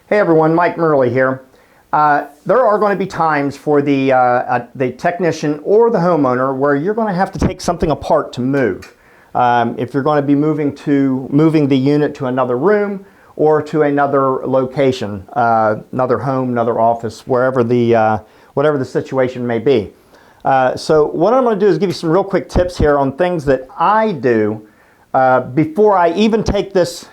Hey everyone, Mike Murley here. There are going to be times for the technician or the homeowner where you're going to have to take something apart to move. If you're going to be moving the unit to another room or to another location, another home, another office, whatever the situation may be. So what I'm going to do is give you some real quick tips here on things that I do before I even take this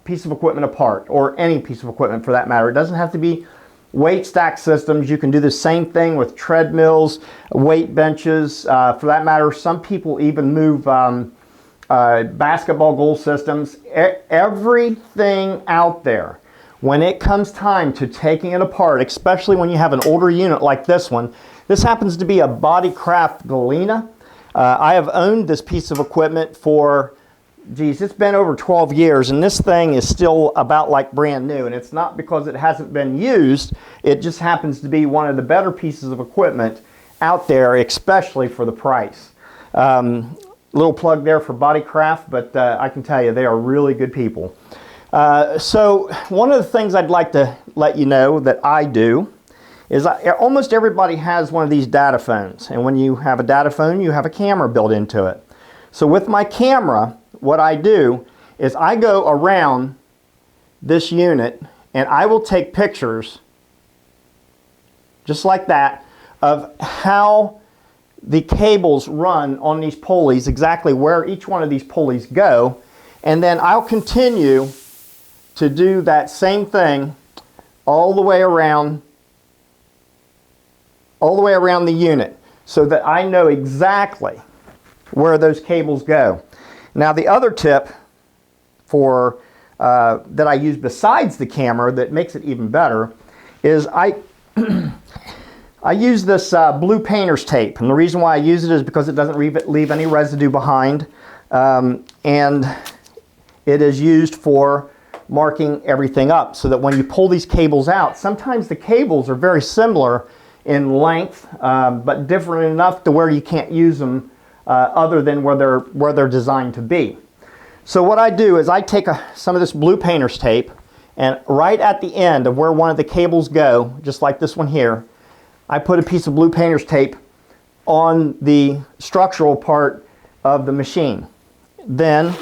piece of equipment apart, or any piece of equipment for that matter. It doesn't have to be weight stack systems. You can do the same thing with treadmills, weight benches. For that matter, some people even move basketball goal systems. Everything out there, when it comes time to taking it apart, especially when you have an older unit like this one. This happens to be a Bodycraft Galena. I have owned this piece of equipment for, geez, it's been over 12 years, and this thing is still about like brand new. And it's not because it hasn't been used, it just happens to be one of the better pieces of equipment out there, especially for the price. Little plug there for Bodycraft, but I can tell you they are really good people. So one of the things I'd like to let you know that I do is almost everybody has one of these data phones. And when you have a data phone, you have a camera built into it. So with my camera, what I do is I go around this unit and I will take pictures just like that of how the cables run on these pulleys, exactly where each one of these pulleys go. And then I'll continue to do that same thing all the way around the unit, so that I know exactly where those cables go. Now the other tip for that I use besides the camera that makes it even better is I use this blue painter's tape, and the reason why I use it is because it doesn't leave any residue behind, and it is used for marking everything up so that when you pull these cables out, sometimes the cables are very similar in length, but different enough to where you can't use them other than where they're designed to be. So what I do is I take some of this blue painter's tape, and right at the end of where one of the cables go, just like this one here, I put a piece of blue painter's tape on the structural part of the machine. Then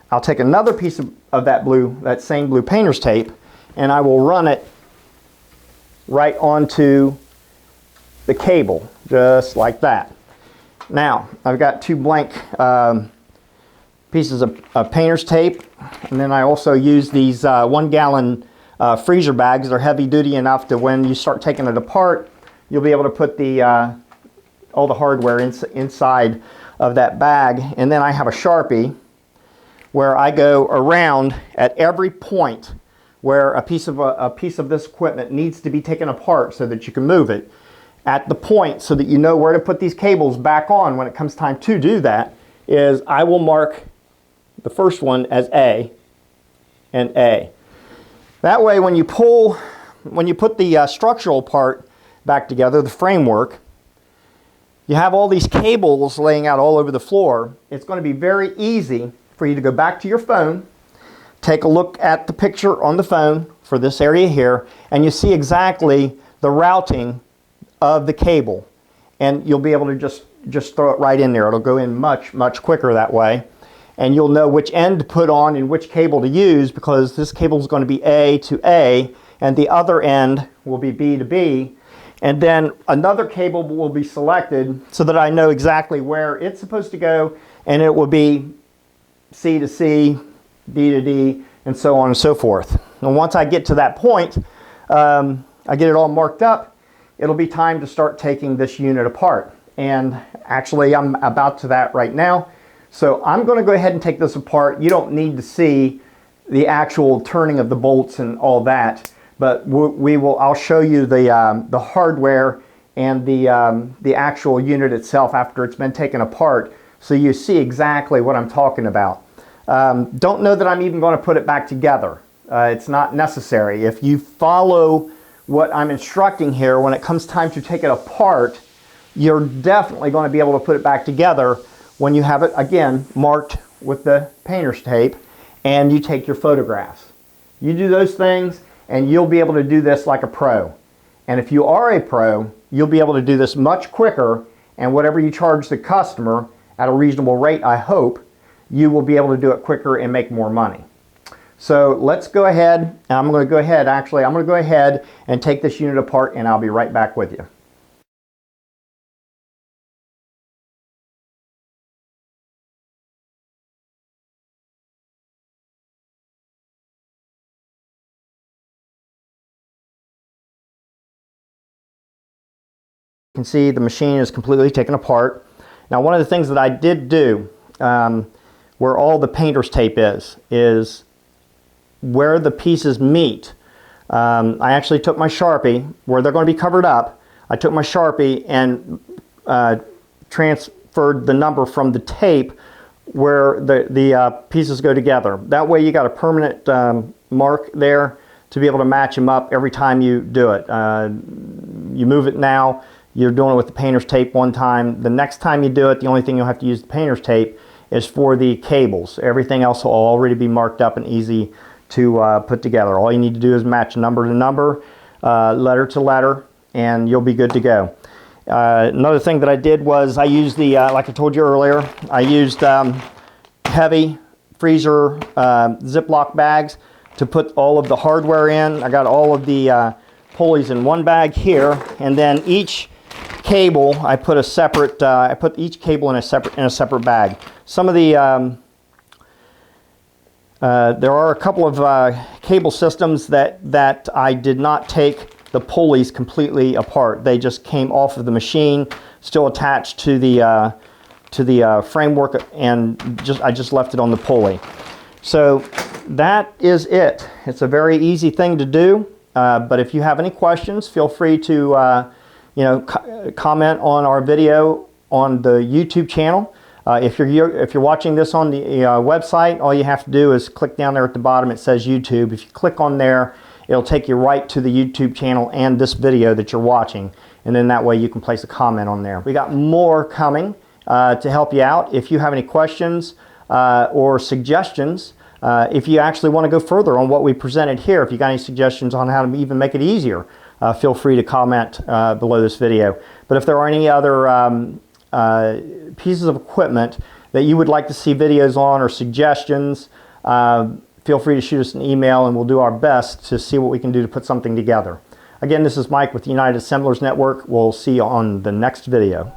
I'll take another piece of that same blue painter's tape, and I will run it right onto the cable, just like that. Now, I've got two blank pieces of painter's tape, and then I also use these 1 gallon freezer bags. They're heavy duty enough to when you start taking it apart, you'll be able to put all the hardware inside of that bag. And then I have a Sharpie where I go around at every point where a piece of this equipment needs to be taken apart so that you can move it. At the point, so that you know where to put these cables back on when it comes time to do that, is I will mark the first one as A and A. That way when you put the structural part back together, the framework, you have all these cables laying out all over the floor. It's going to be very easy for you to go back to your phone, take a look at the picture on the phone for this area here, and you see exactly the routing of the cable, and you'll be able to just throw it right in there. It'll go in much quicker that way, and you'll know which end to put on and which cable to use, because this cable is going to be A to A and the other end will be B to B, and then another cable will be selected so that I know exactly where it's supposed to go, and it will be C to C, D to D, and so on and so forth. And once I get to that point, I get it all marked up, it'll be time to start taking this unit apart. And actually I'm about to that right now. So I'm going to go ahead and take this apart. You don't need to see the actual turning of the bolts and all that, but I'll show you the hardware and the actual unit itself after it's been taken apart, so you see exactly what I'm talking about. Don't know that I'm even going to put it back together. It's not necessary. If you follow what I'm instructing here, when it comes time to take it apart, you're definitely going to be able to put it back together when you have it, again, marked with the painter's tape and you take your photographs. You do those things and you'll be able to do this like a pro. And if you are a pro, you'll be able to do this much quicker, and whatever you charge the customer at a reasonable rate, I hope, you will be able to do it quicker and make more money. So let's go ahead, and I'm going to go ahead and take this unit apart, and I'll be right back with you. You can see the machine is completely taken apart. Now, one of the things that I did do, where all the painter's tape is where the pieces meet. I actually took my Sharpie, where they're going to be covered up, I took my Sharpie and transferred the number from the tape where the pieces go together. That way you got a permanent mark there to be able to match them up every time you do it. You move it now, you're doing it with the painter's tape one time. The next time you do it, the only thing you'll have to use the painter's tape is for the cables. Everything else will already be marked up and easy to put together. All you need to do is match number to number, letter to letter, and you'll be good to go. Another thing that I did was I used the, like I told you earlier, I used heavy freezer Ziploc bags to put all of the hardware in. I got all of the pulleys in one bag here, and then each cable I put a separate. I put each cable in a separate bag. Some of the there are a couple of cable systems that I did not take the pulleys completely apart. They just came off of the machine, still attached to the framework, and I just left it on the pulley. So that is it. It's a very easy thing to do. But if you have any questions, feel free to comment on our video on the YouTube channel. If you're watching this on the website, all you have to do is click down there at the bottom. It says YouTube. If you click on there, it'll take you right to the YouTube channel and this video that you're watching, and then that way you can place a comment on there. We got more coming to help you out. If you have any questions or suggestions, if you actually want to go further on what we presented here, if you got any suggestions on how to even make it easier, feel free to comment below this video. But if there are any other pieces of equipment that you would like to see videos on or suggestions, feel free to shoot us an email, and we'll do our best to see what we can do to put something together. Again, this is Mike with the United Assemblers Network. We'll see you on the next video.